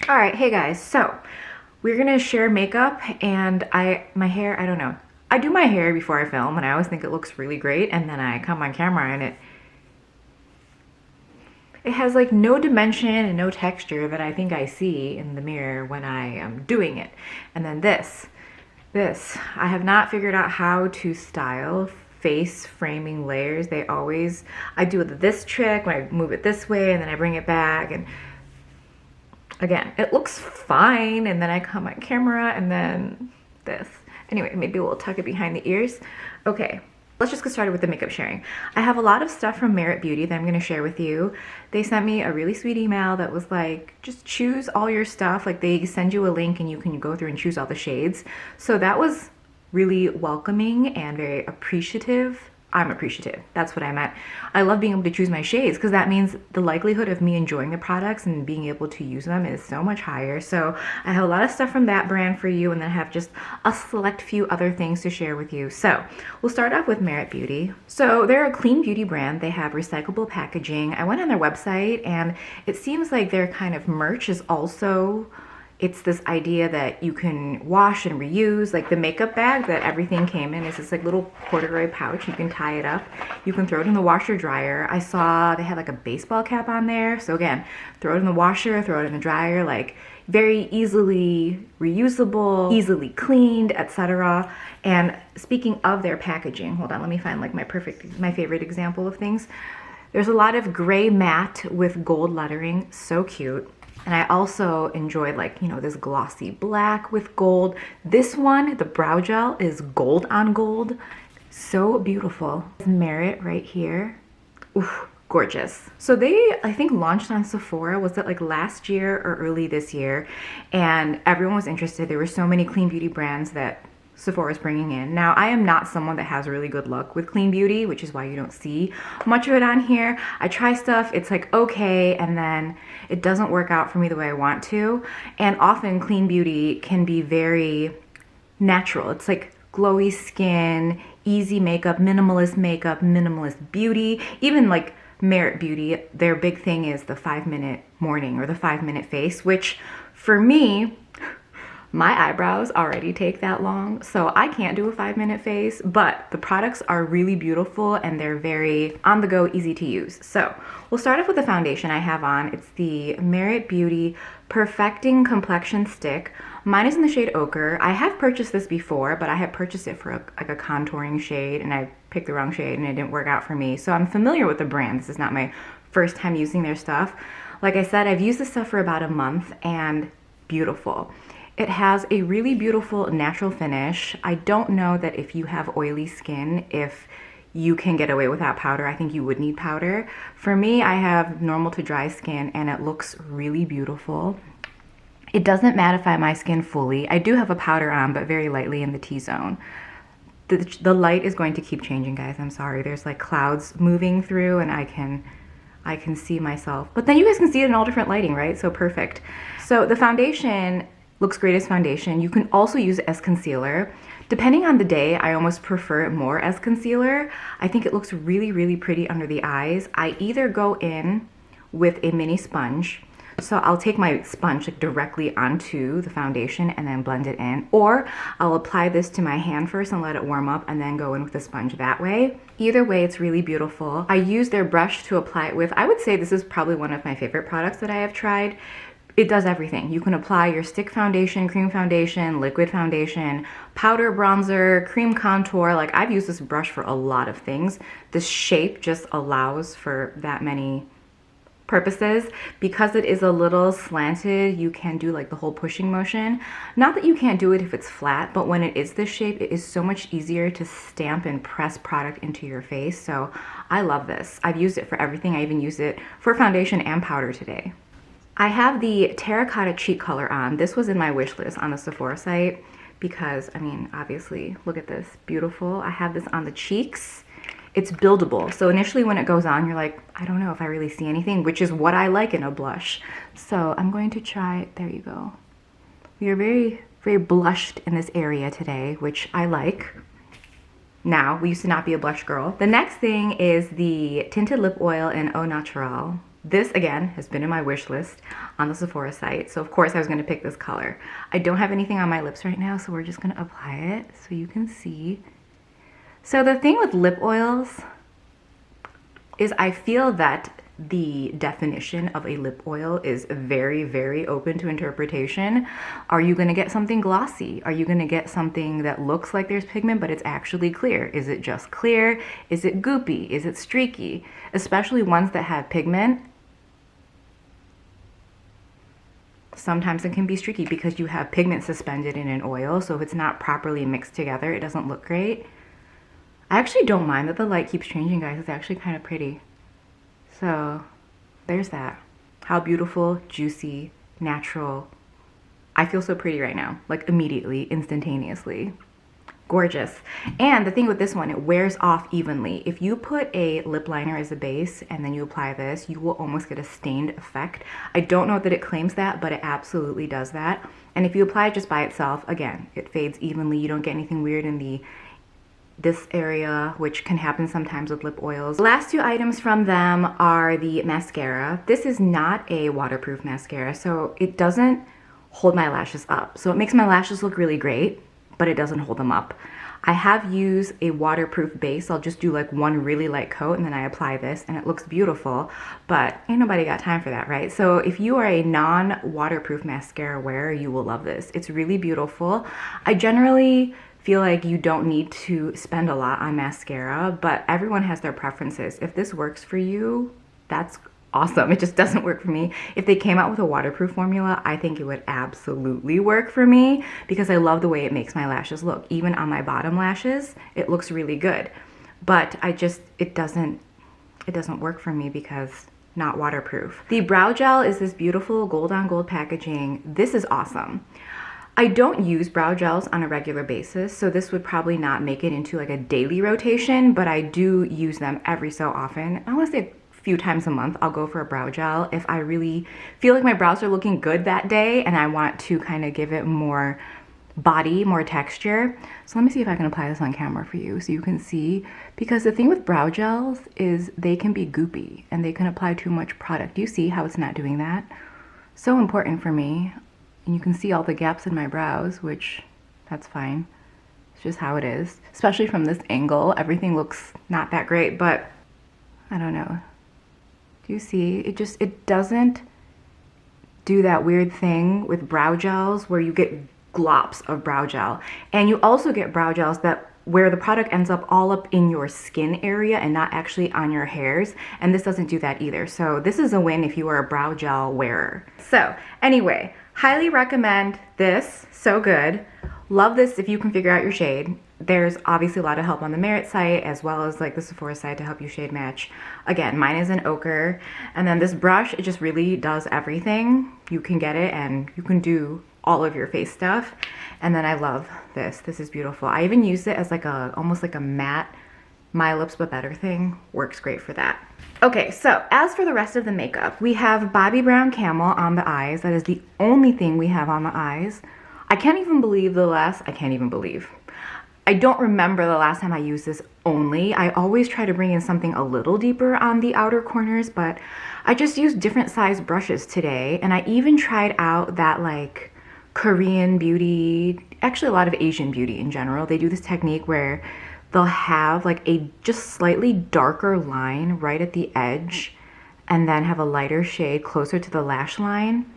All right, hey guys, so we're gonna share makeup and my hair, I don't know. I do my hair before I film and I always think it looks really great, and then I come on camera and it has like no dimension and no texture that I think I see in the mirror when I am doing it. And then this, I have not figured out how to style face framing layers. I do this trick when I move it this way and then I bring it back, and again, it looks fine, and then I come on camera and then this. Anyway, maybe we'll tuck it behind the ears. Okay, let's just get started with the makeup sharing. I have a lot of stuff from Merit Beauty that I'm gonna share with you. They sent me a really sweet email that was like, just choose all your stuff. Like they send you a link and you can go through and choose all the shades. So that was really welcoming and very appreciative. I'm appreciative. That's what I meant. I love being able to choose my shades because that means the likelihood of me enjoying the products and being able to use them is so much higher. So I have a lot of stuff from that brand for you, and then I have just a select few other things to share with you. So we'll start off with Merit Beauty. So they're a clean beauty brand. They have recyclable packaging. I went on their website and it seems like their kind of merch is also, it's this idea that you can wash and reuse. Like the makeup bag that everything came in is this like little corduroy pouch. You can tie it up. You can throw it in the washer dryer. I saw they had like a baseball cap on there. So again, throw it in the washer, throw it in the dryer, like very easily reusable, easily cleaned, etc. And speaking of their packaging, hold on, let me find like my favorite example of things. There's a lot of gray matte with gold lettering, so cute. And I also enjoyed like, you know, this glossy black with gold. This one, the brow gel, is gold on gold. So beautiful. Merit right here. Oof, gorgeous. So they, I think, launched on Sephora. Was it like last year or early this year? And everyone was interested. There were so many clean beauty brands that Sephora is bringing in. Now, I am not someone that has really good luck with clean beauty, which is why you don't see much of it on here. I try stuff, it's like okay, and then it doesn't work out for me the way I want to. And often clean beauty can be very natural. It's like glowy skin, easy makeup, minimalist beauty. Even like Merit Beauty, their big thing is the 5-minute morning or the 5-minute face, which for me, my eyebrows already take that long, so I can't do a 5-minute face, but the products are really beautiful and they're very on the go, easy to use. So we'll start off with the foundation I have on. It's the Merit Beauty Perfecting Complexion Stick. Mine is in the shade Ochre. I have purchased this before, but I had purchased it for like a contouring shade and I picked the wrong shade and it didn't work out for me. So I'm familiar with the brand. This is not my first time using their stuff. Like I said, I've used this stuff for about a month and beautiful. It has a really beautiful natural finish. I don't know that if you have oily skin, if you can get away without powder. I think you would need powder. For me, I have normal to dry skin and it looks really beautiful. It doesn't mattify my skin fully. I do have a powder on, but very lightly in the T-zone. The light is going to keep changing, guys. I'm sorry. There's like clouds moving through and I can see myself. But then you guys can see it in all different lighting, right? So perfect. So the foundation looks great as foundation. You can also use it as concealer. Depending on the day, I almost prefer it more as concealer. I think it looks really, really pretty under the eyes. I either go in with a mini sponge. So I'll take my sponge like directly onto the foundation and then blend it in. Or I'll apply this to my hand first and let it warm up and then go in with the sponge that way. Either way, it's really beautiful. I use their brush to apply it with. I would say this is probably one of my favorite products that I have tried. It does everything. You can apply your stick foundation, cream foundation, liquid foundation, powder, bronzer, cream contour. Like I've used this brush for a lot of things. This shape just allows for that many purposes. Because it is a little slanted, you can do like the whole pushing motion. Not that you can't do it if it's flat, but when it is this shape, it is so much easier to stamp and press product into your face. So I love this. I've used it for everything. I even use it for foundation and powder today. I have the Terracotta cheek color on. This was in my wish list on the Sephora site because, I mean, obviously, look at this, beautiful. I have this on the cheeks. It's buildable. So initially when it goes on, you're like, I don't know if I really see anything, which is what I like in a blush. So I'm going to try, there you go. We are very, very blushed in this area today, which I like. Now, we used to not be a blush girl. The next thing is the tinted lip oil in Au Naturel. This again has been in my wish list on the Sephora site, so of course I was going to pick this color. I don't have anything on my lips right now, so we're just going to apply it so you can see. So the thing with lip oils is I feel that the definition of a lip oil is very, very open to interpretation. Are you going to get something glossy? Are you going to get something that looks like there's pigment but it's actually clear? Is it just clear? Is it goopy? Is it streaky? Especially ones that have pigment. Sometimes it can be streaky because you have pigment suspended in an oil, so if it's not properly mixed together, it doesn't look great. I actually don't mind that the light keeps changing, guys. It's actually kind of pretty. So there's that. How beautiful, juicy, natural. I feel so pretty right now, like immediately, instantaneously. Gorgeous. And the thing with this one, it wears off evenly. If you put a lip liner as a base and then you apply this, you will almost get a stained effect. I don't know that it claims that, but it absolutely does that. And if you apply it just by itself, again, it fades evenly. You don't get anything weird in this area, which can happen sometimes with lip oils. The last two items from them are the mascara. This is not a waterproof mascara, so it doesn't hold my lashes up. So it makes my lashes look really great, but it doesn't hold them up. I have used a waterproof base. I'll just do like one really light coat and then I apply this and it looks beautiful, but ain't nobody got time for that, right? So if you are a non-waterproof mascara wearer, you will love this. It's really beautiful. I generally feel like you don't need to spend a lot on mascara, but everyone has their preferences. If this works for you, that's awesome. It just doesn't work for me. If they came out with a waterproof formula, I think it would absolutely work for me because I love the way it makes my lashes look. Even on my bottom lashes, it looks really good. But it doesn't work for me because not waterproof. The brow gel is this beautiful gold on gold packaging. This is awesome. I don't use brow gels on a regular basis, so this would probably not make it into like a daily rotation, but I do use them every so often. I want to say a few times a month I'll go for a brow gel if I really feel like my brows are looking good that day and I want to kind of give it more body, more texture. So let me see if I can apply this on camera for you so you can see, because the thing with brow gels is they can be goopy and they can apply too much product. Do you see how it's not doing that? So important for me. And you can see all the gaps in my brows, which that's fine. It's just how it is. Especially from this angle, everything looks not that great, but I don't know. Do you see? It doesn't do that weird thing with brow gels where you get glops of brow gel. And you also get brow gels where the product ends up all up in your skin area and not actually on your hairs. And this doesn't do that either. So this is a win if you are a brow gel wearer. So anyway, highly recommend this. So good. Love this if you can figure out your shade. There's obviously a lot of help on the Merit site as well as like the Sephora site to help you shade match. Again, mine is an ochre. And then this brush, it just really does everything. You can get it and you can do all of your face stuff. And then I love this. This is beautiful. I even use it as like almost like a matte My Lips But Better thing. Works great for that. Okay, so as for the rest of the makeup, we have Bobbi Brown Camel on the eyes. That is the only thing we have on the eyes. I can't even believe I don't remember the last time I used this only. I always try to bring in something a little deeper on the outer corners, but I just used different size brushes today. And I even tried out that like Korean beauty, actually a lot of Asian beauty in general. They do this technique where they'll have like a just slightly darker line right at the edge and then have a lighter shade closer to the lash line.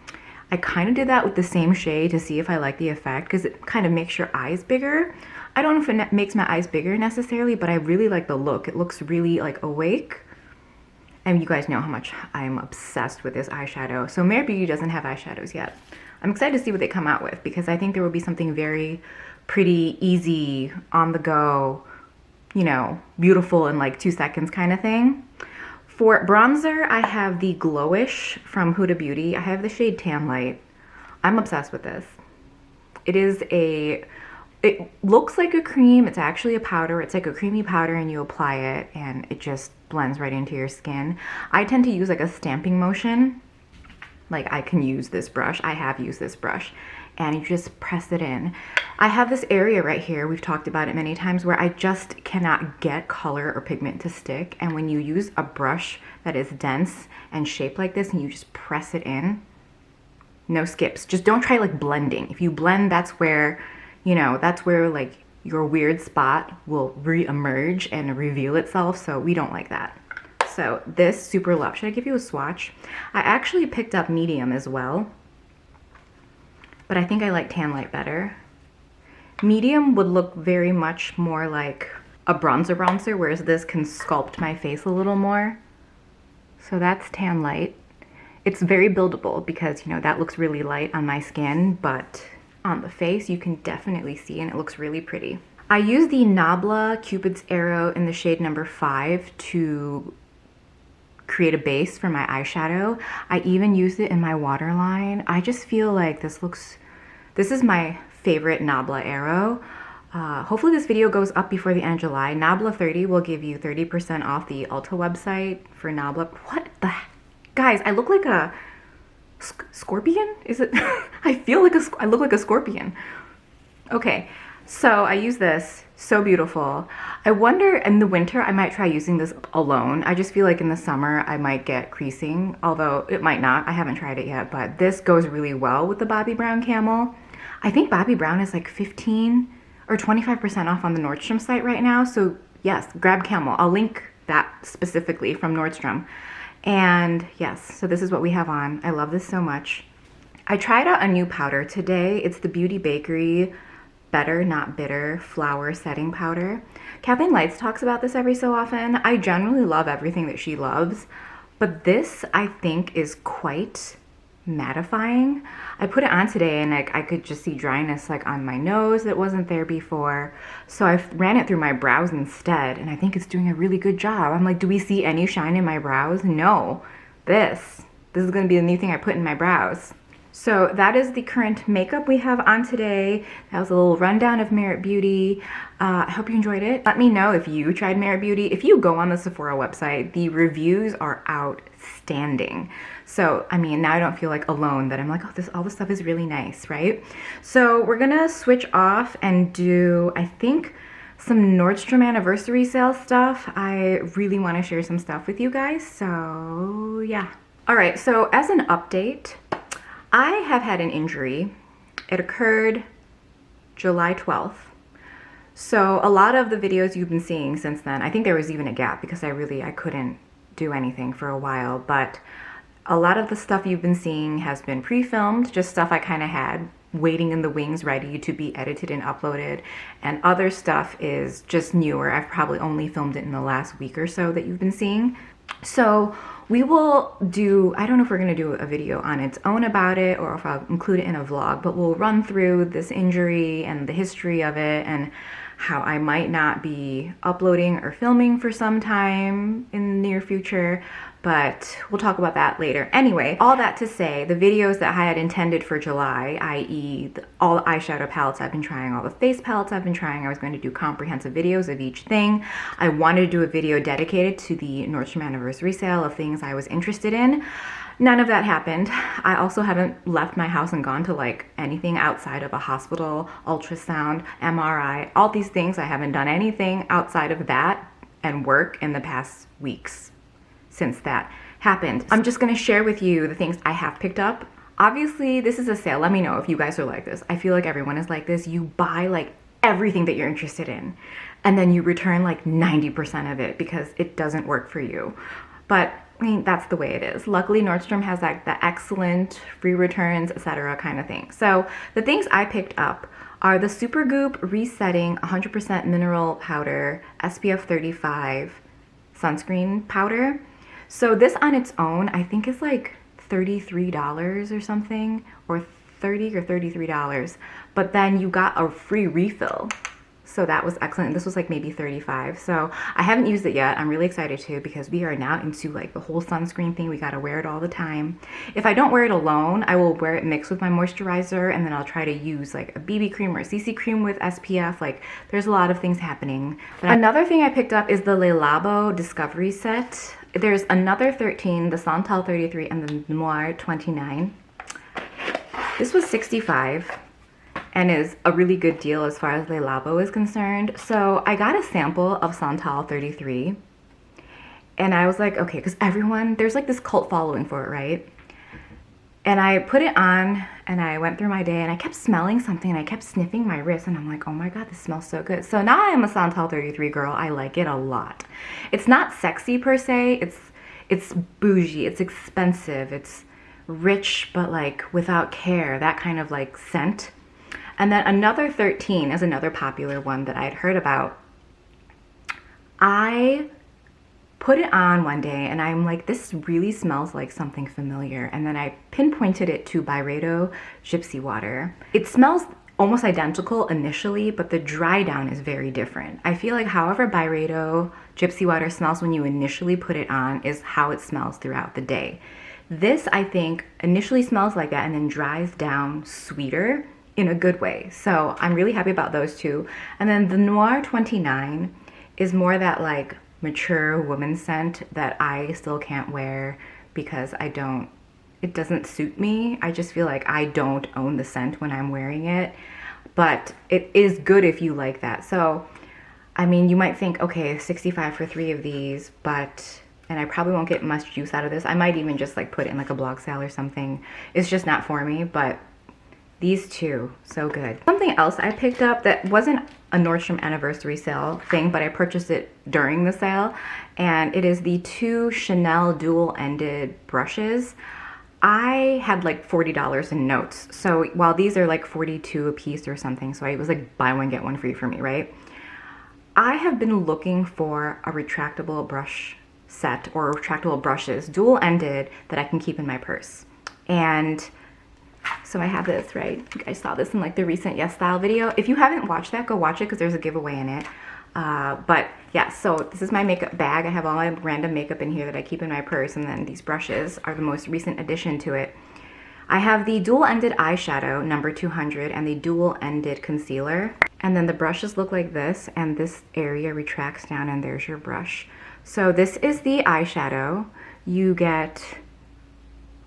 I kind of did that with the same shade to see if I like the effect because it kind of makes your eyes bigger. I don't know if it makes my eyes bigger necessarily, but I really like the look. It looks really like awake. And you guys know how much I'm obsessed with this eyeshadow. So Mere Beauty doesn't have eyeshadows yet. I'm excited to see what they come out with because I think there will be something very pretty, easy, on the go, you know, beautiful in like 2 seconds kind of thing. For bronzer, I have the Glowish from Huda Beauty. I have the shade Tan Light. I'm obsessed with this. It looks like a cream. It's actually a powder. It's like a creamy powder and you apply it and it just blends right into your skin. I tend to use like a stamping motion like I can use this brush. I have used this brush. And you just press it in. I have this area right here, we've talked about it many times, where I just cannot get color or pigment to stick. And when you use a brush that is dense and shaped like this and you just press it in, no skips. Just don't try like blending. If you blend, that's where, you know, that's where like your weird spot will re-emerge and reveal itself. So we don't like that. So this super love. Should I give you a swatch? I actually picked up medium as well, but I think I like tan light better. Medium would look very much more like a bronzer, whereas this can sculpt my face a little more. So that's tan light. It's very buildable because, you know, that looks really light on my skin, but on the face you can definitely see, and it looks really pretty. I use the Nabla Cupid's Arrow in the shade number 5 to create a base for my eyeshadow. I even used it in my waterline. I just feel like this is my favorite Nabla arrow. Hopefully this video goes up before the end of July. Nabla 30 will give you 30% off the Ulta website for Nabla. What the heck? Guys, I look like a scorpion? Is it? I feel like I look like a scorpion. Okay, so I use this. So beautiful. I wonder in the winter I might try using this alone. I just feel like in the summer I might get creasing, although it might not. I haven't tried it yet, but this goes really well with the Bobbi Brown Camel. I think Bobbi Brown is like 15 or 25% off on the Nordstrom site right now. So yes, grab Camel. I'll link that specifically from Nordstrom. And yes, so this is what we have on. I love this so much. I tried out a new powder today. It's the Beauty Bakery Better Not Bitter Flower Setting Powder. Kathleen Lights talks about this every so often. I generally love everything that she loves, but this I think is quite mattifying. I put it on today and like I could just see dryness like on my nose that wasn't there before. So I ran it through my brows instead, and I think it's doing a really good job. I'm like, do we see any shine in my brows? No. This is gonna be the new thing I put in my brows. So that is the current makeup we have on today. That was a little rundown of Merit Beauty. I hope you enjoyed it. Let me know if you tried Merit Beauty. If you go on the Sephora website, the reviews are outstanding. So, I mean, now I don't feel like alone that I'm like, oh, all this stuff is really nice, right? So we're gonna switch off and do, I think, some Nordstrom anniversary sale stuff. I really wanna share some stuff with you guys, so yeah. All right, so as an update, I have had an injury. It occurred July 12th. So a lot of the videos you've been seeing since then, I think there was even a gap because I couldn't do anything for a while, but a lot of the stuff you've been seeing has been pre-filmed, just stuff I kind of had waiting in the wings ready to be edited and uploaded, and other stuff is just newer. I've probably only filmed it in the last week or so that you've been seeing. So we will do, I don't know if we're gonna do a video on its own about it or if I'll include it in a vlog, but we'll run through this injury and the history of it and how I might not be uploading or filming for some time in the near future, but we'll talk about that later. Anyway, all that to say, the videos that I had intended for July, i.e. all the eyeshadow palettes I've been trying, all the face palettes I've been trying, I was going to do comprehensive videos of each thing. I wanted to do a video dedicated to the Nordstrom anniversary sale of things I was interested in. None of that happened. I also haven't left my house and gone to like anything outside of a hospital, ultrasound, MRI, all these things. I haven't done anything outside of that and work in the past weeks since that happened. I'm just gonna share with you the things I have picked up. Obviously, this is a sale. Let me know if you guys are like this. I feel like everyone is like this. You buy like everything that you're interested in, and then you return like 90% of it because it doesn't work for you. But I mean, that's the way it is. Luckily, Nordstrom has like the excellent free returns, etc. kind of thing. So the things I picked up are the Supergoop Resetting 100% Mineral Powder SPF 35 Sunscreen Powder. So this on its own, I think is like $33 or something, or $30 or $33. But then you got a free refill. So that was excellent. This was like maybe $35. So I haven't used it yet. I'm really excited to because we are now into like the whole sunscreen thing. We gotta wear it all the time. If I don't wear it alone, I will wear it mixed with my moisturizer, and then I'll try to use like a BB cream or a CC cream with SPF. Like there's a lot of things happening. But another thing I picked up is the Labo Discovery Set. There's another 13, the Santal 33, and the Noir 29. This was 65 and is a really good deal as far as Le Labo is concerned. So I got a sample of Santal 33 and I was like, okay, because everyone, there's like this cult following for it, right? And I put it on and I went through my day and I kept smelling something and I kept sniffing my wrist and I'm like, oh my God, this smells so good. So now I am a Santal 33 girl. I like it a lot. It's not sexy per se. It's bougie. It's expensive. It's rich, but like without care, that kind of like scent. And then another 13 is another popular one that I'd heard about. I put it on one day and I'm like, this really smells like something familiar. And then I pinpointed it to Byredo Gypsy Water. It smells almost identical initially, but the dry down is very different. I feel like however Byredo Gypsy Water smells when you initially put it on is how it smells throughout the day. This, I think, initially smells like that and then dries down sweeter in a good way. So I'm really happy about those two. And then the Noir 29 is more that like mature woman scent that I still can't wear because it doesn't suit me. I just feel like I don't own the scent when I'm wearing it, but it is good if you like that. So, I mean, you might think, okay, 65 for 3 of these, and I probably won't get much juice out of this. I might even just like put it in like a blog sale or something. It's just not for me, but these two, so good. Something else I picked up that wasn't a Nordstrom anniversary sale thing, but I purchased it during the sale, and it is the 2 Chanel dual-ended brushes. I had like $40 in notes, so while these are like 42 a piece or something, so it was like buy one get one free for me, right? I have been looking for a retractable brush set or retractable brushes, dual-ended, that I can keep in my purse. And so I have this, right? You guys saw this in like the recent Yes Style video. If you haven't watched that, go watch it because there's a giveaway in it. But yeah, so this is my makeup bag. I have all my random makeup in here that I keep in my purse, and then these brushes are the most recent addition to it. I have the dual-ended eyeshadow, number 200, and the dual-ended concealer. And then the brushes look like this, and this area retracts down, and there's your brush. So this is the eyeshadow. You get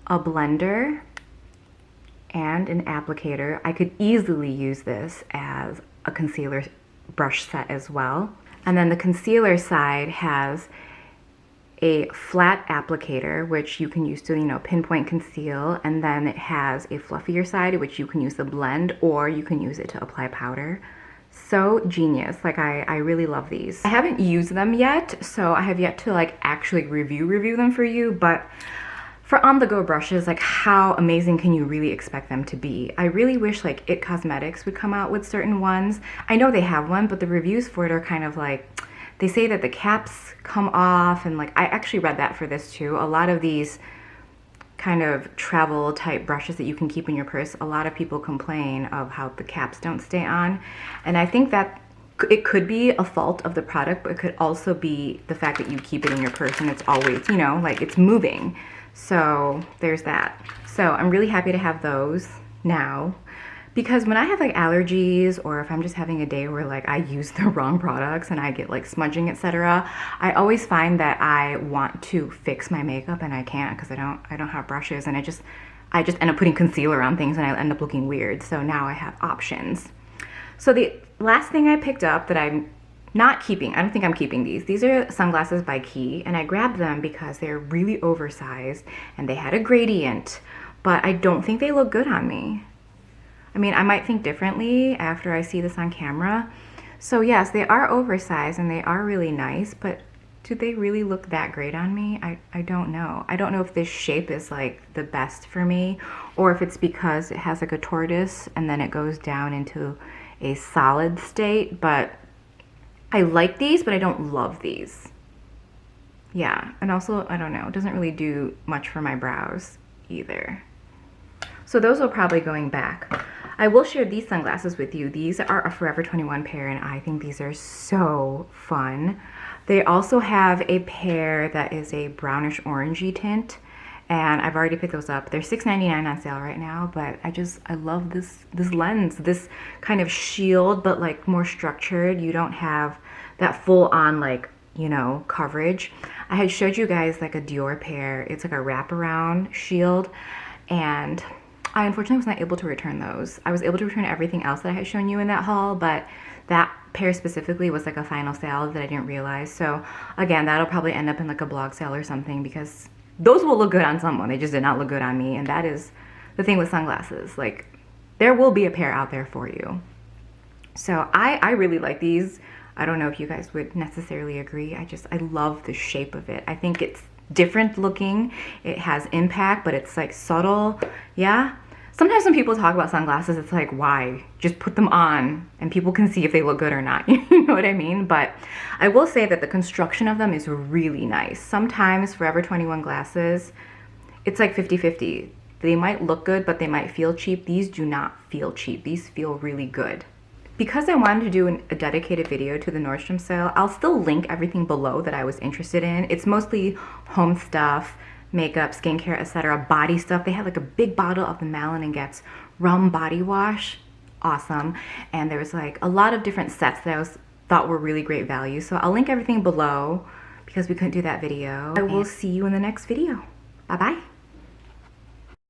a blender and an applicator. I could easily use this as a concealer brush set as well. And then the concealer side has a flat applicator, which you can use to, you know, pinpoint conceal. And then it has a fluffier side, which you can use to blend, or you can use it to apply powder. So genius. Like I really love these. I haven't used them yet, so I have yet to like actually review them for you, but for on-the-go brushes, like how amazing can you really expect them to be? I really wish like IT Cosmetics would come out with certain ones. I know they have one, but the reviews for it are kind of like, they say that the caps come off, and like I actually read that for this too. A lot of these kind of travel type brushes that you can keep in your purse, a lot of people complain of how the caps don't stay on. And I think that it could be a fault of the product, but it could also be the fact that you keep it in your purse and it's always, you know, like it's moving. So there's that. So I'm really happy to have those now, because when I have like allergies, or if I'm just having a day where like I use the wrong products and I get like smudging, etc., I always find that I want to fix my makeup and I can't because I don't have brushes, and I just end up putting concealer on things and I end up looking weird. So now I have options. So the last thing I picked up that I'm not keeping, I don't think I'm keeping these. These are sunglasses by Quay, and I grabbed them because they're really oversized and they had a gradient, but I don't think they look good on me. I mean, I might think differently after I see this on camera. So yes, they are oversized and they are really nice, but do they really look that great on me? I don't know. I don't know if this shape is like the best for me, or if it's because it has like a tortoise and then it goes down into a solid state, but I like these, but I don't love these. Yeah, and also, I don't know, it doesn't really do much for my brows either. So those are probably going back. I will share these sunglasses with you. These are a Forever 21 pair, and I think these are so fun. They also have a pair that is a brownish orangey tint, and I've already picked those up. They're $6.99 on sale right now, but I love this lens, this kind of shield, but like more structured. You don't have that full on like, you know, coverage. I had showed you guys like a Dior pair. It's like a wraparound shield, and I unfortunately was not able to return those. I was able to return everything else that I had shown you in that haul, but that pair specifically was like a final sale that I didn't realize. So again, that'll probably end up in like a blog sale or something, because those will look good on someone. They just did not look good on me, and that is the thing with sunglasses. Like, there will be a pair out there for you. So I really like these. I don't know if you guys would necessarily agree. I love the shape of it. I think it's different looking. It has impact, but it's like subtle. Yeah. Sometimes when people talk about sunglasses, it's like, why? Just put them on and people can see if they look good or not. You know what I mean? But I will say that the construction of them is really nice. Sometimes Forever 21 glasses, it's like 50-50. They might look good, but they might feel cheap. These do not feel cheap. These feel really good. Because I wanted to do a dedicated video to the Nordstrom sale, I'll still link everything below that I was interested in. It's mostly home stuff, makeup, skincare, etc., body stuff. They had like a big bottle of the Malin & Getz rum body wash. Awesome. And there was like a lot of different sets that I thought were really great value. So I'll link everything below because we couldn't do that video. I will see you in the next video. Bye-bye.